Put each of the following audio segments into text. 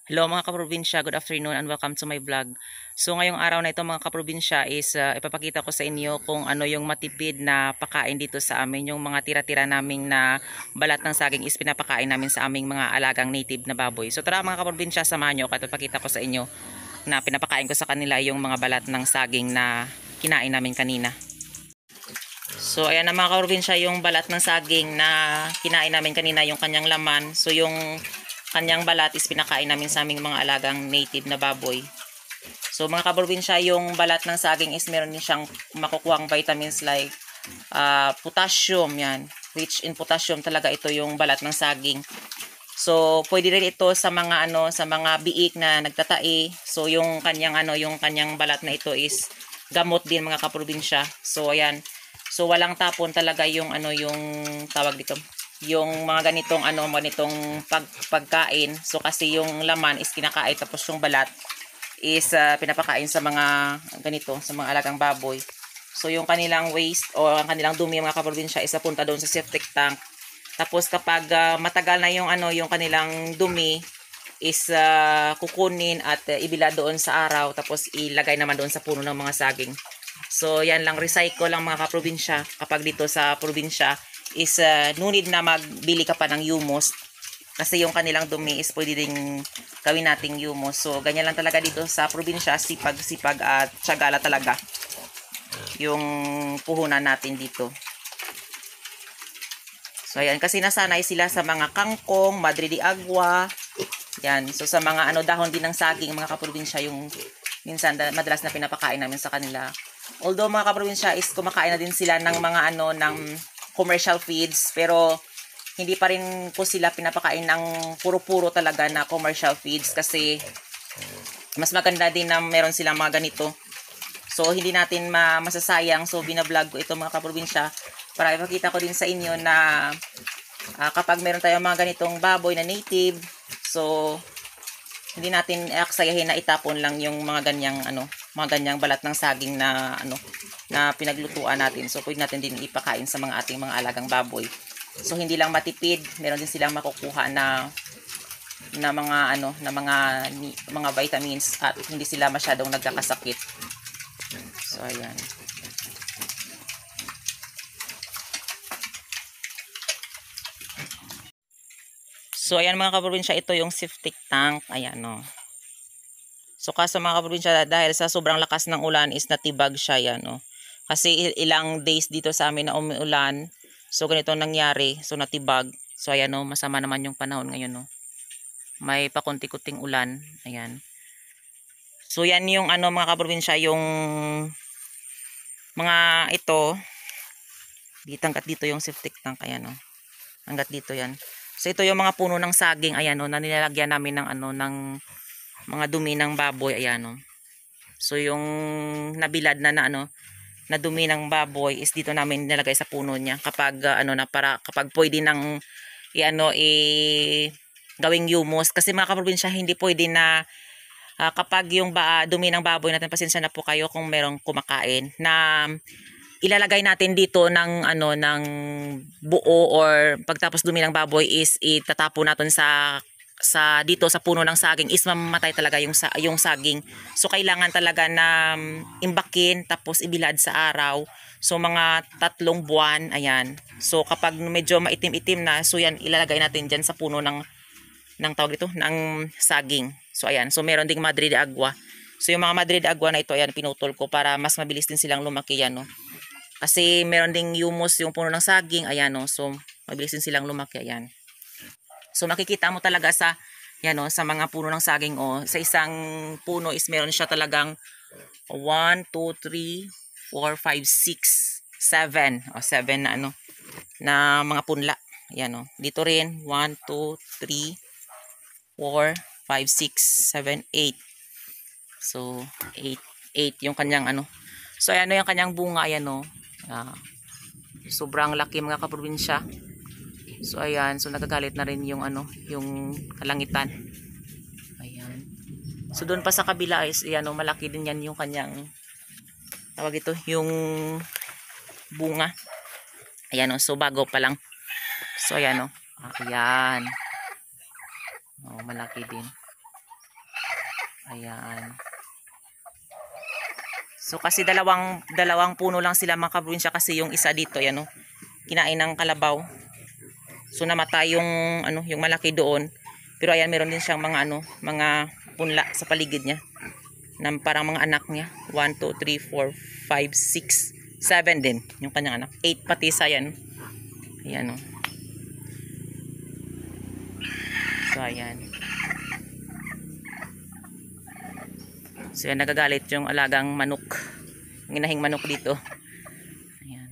Hello mga kaprobinsya, good afternoon and welcome to my vlog. So ngayong araw na ito mga kaprobinsya is ipapakita ko sa inyo kung ano yung matipid na pakain dito sa amin. Yung mga tira-tira naming na balat ng saging is pinapakain namin sa aming mga alagang native na baboy. So tara mga kaprobinsya, samahan nyo at ipapakita ko sa inyo na pinapakain ko sa kanila yung mga balat ng saging na kinain namin kanina. So ayan na mga kaprobinsya, yung balat ng saging na kinain namin kanina, yung kanyang laman. So yung kanyang balat is pinakain namin sa aming mga alagang native na baboy. So mga kaprobinsya, yung balat ng saging is meron din siyang makukuhang vitamins like potassium, yan. Rich in potassium talaga ito yung balat ng saging. So pwede rin ito sa mga sa mga biik na nagtatai. So yung kanyang yung kanyang balat na ito is gamot din mga kaprobinsya. So ayan. So walang tapon talaga yung yung tawag dito, yung mga ganitong pagkain. So kasi yung laman is kinakain, tapos yung balat is pinapakain sa mga ganito, sa mga alagang baboy. So yung kanilang waste o ang kanilang dumi mga kaprobinsya is napunta doon sa septic tank. Tapos kapag matagal na yung yung kanilang dumi is kukunin at ibila doon sa araw, tapos ilagay naman doon sa puno ng mga saging. So yan lang, recycle lang mga kaprobinsya. Kapag dito sa probinsya is no need na magbili ka pa ng humus, kasi yung kanilang dumi is pwede ding gawin nating humus. So ganyan lang talaga dito sa probinsya, sipag at tiyagala talaga yung puhunan natin dito. So ayan, kasi nasanay sila sa mga kangkong, madre de agua, yan. So sa mga dahon din ng saging mga kaprobinsya, yung minsan madalas na pinapakain namin sa kanila. Although mga kaprobinsya is kumakain na din sila ng mga ng commercial feeds, pero hindi pa rin po sila pinapakain ng puro-puro talaga na commercial feeds, kasi mas maganda din na meron silang mga ganito. So hindi natin masasayang. So binablog ko ito mga kaprobinsya para ipakita ko din sa inyo na kapag meron tayong mga ganitong baboy na native, so hindi natin aksayahin na itapon lang yung mga ganyang balat ng saging na na pinaglutuan natin. So pwede natin din ipakain sa mga ating mga alagang baboy. So hindi lang matipid, meron din silang makukuha na mga vitamins, at hindi sila masyadong nagkakasakit. So ayan. So ayan mga kaprobinsya, ito yung septic tank. Ayan So kaso mga kaprobinsya, dahil sa sobrang lakas ng ulan is natibag siya yan Kasi ilang days dito sa amin na umuulan. So ganito nangyari, so natibag. So ayan masama naman yung panahon ngayon May pakunti-kunting ulan. Ayan. So yan yung mga kaprobinsya, yung mga ito hanggat dito yung septic tank. Ayan hanggat dito yan. So ito yung mga puno ng saging, ayan na nilalagyan namin ng ng mga dumi ng baboy. Ayan So yung nabilad na na dumi ng baboy is dito namin nilalagay sa puno niya kapag para kapag pwede nang gawing humus. Kasi mga kaprobinsya, hindi pwede na kapag yung dumi ng baboy natin, pasensya na po kayo kung merong kumakain, na ilalagay natin dito ng ng buo, or pagtapos dumi ng baboy is itatapon natin dito sa puno ng saging, is mamamatay talaga yung saging. So kailangan talaga na imbakin, tapos ibilad sa araw. So mga 3 buwan, ayan. So kapag medyo maitim-itim na, so yan ilalagay natin diyan sa puno ng tawag dito, ng saging. So ayan, so meron ding madre de agua. So yung mga madre de agua na ito, ayan, pinutol ko para mas mabilis din silang lumaki yan Kasi meron ding humus yung puno ng saging, ayan so mabilis din silang lumaki, ayan. So makikita mo talaga sa sa mga puno ng saging sa isang puno is meron siya talagang 1, 2, 3, 4, 5, 6, 7. 7 na na mga punla. Ayan Dito rin 1, 2, 3, 4, 5, 6, 7, 8. So 8 yung kanyang So ayan yung kanyang bunga, ayan sobrang laki mga kaprobinsya. So ayan, so nagagalit na rin yung yung kalangitan. Ayan. So doon pa sa kabila is malaki din yan yung kanyang tawag ito, yung bunga. Ayan so bago pa lang. So ayan Ayan. Malaki din. Ayan. So kasi dalawang puno lang sila mga kaprobinsya, kasi yung isa dito, yan oh, kinain ng kalabaw. So namatay yung yung malaki doon. Pero ayan, meron din siyang mga mga punla sa paligid niya. Na parang mga anak niya. 1, 2, 3, 4, 5, 6, 7 din yung kanyang anak. 8 pati sa yan. Ayan oh. So ayan. So yan, nagagalit yung alagang manok. Yung inahing manok dito. Ayan.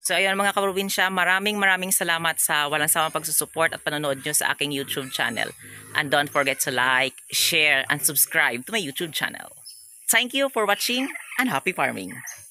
So ayun mga kaprobinsya, maraming salamat sa walang sawang pagsusupport at panonood nyo sa aking YouTube channel. And don't forget to like, share, and subscribe to my YouTube channel. Thank you for watching and happy farming!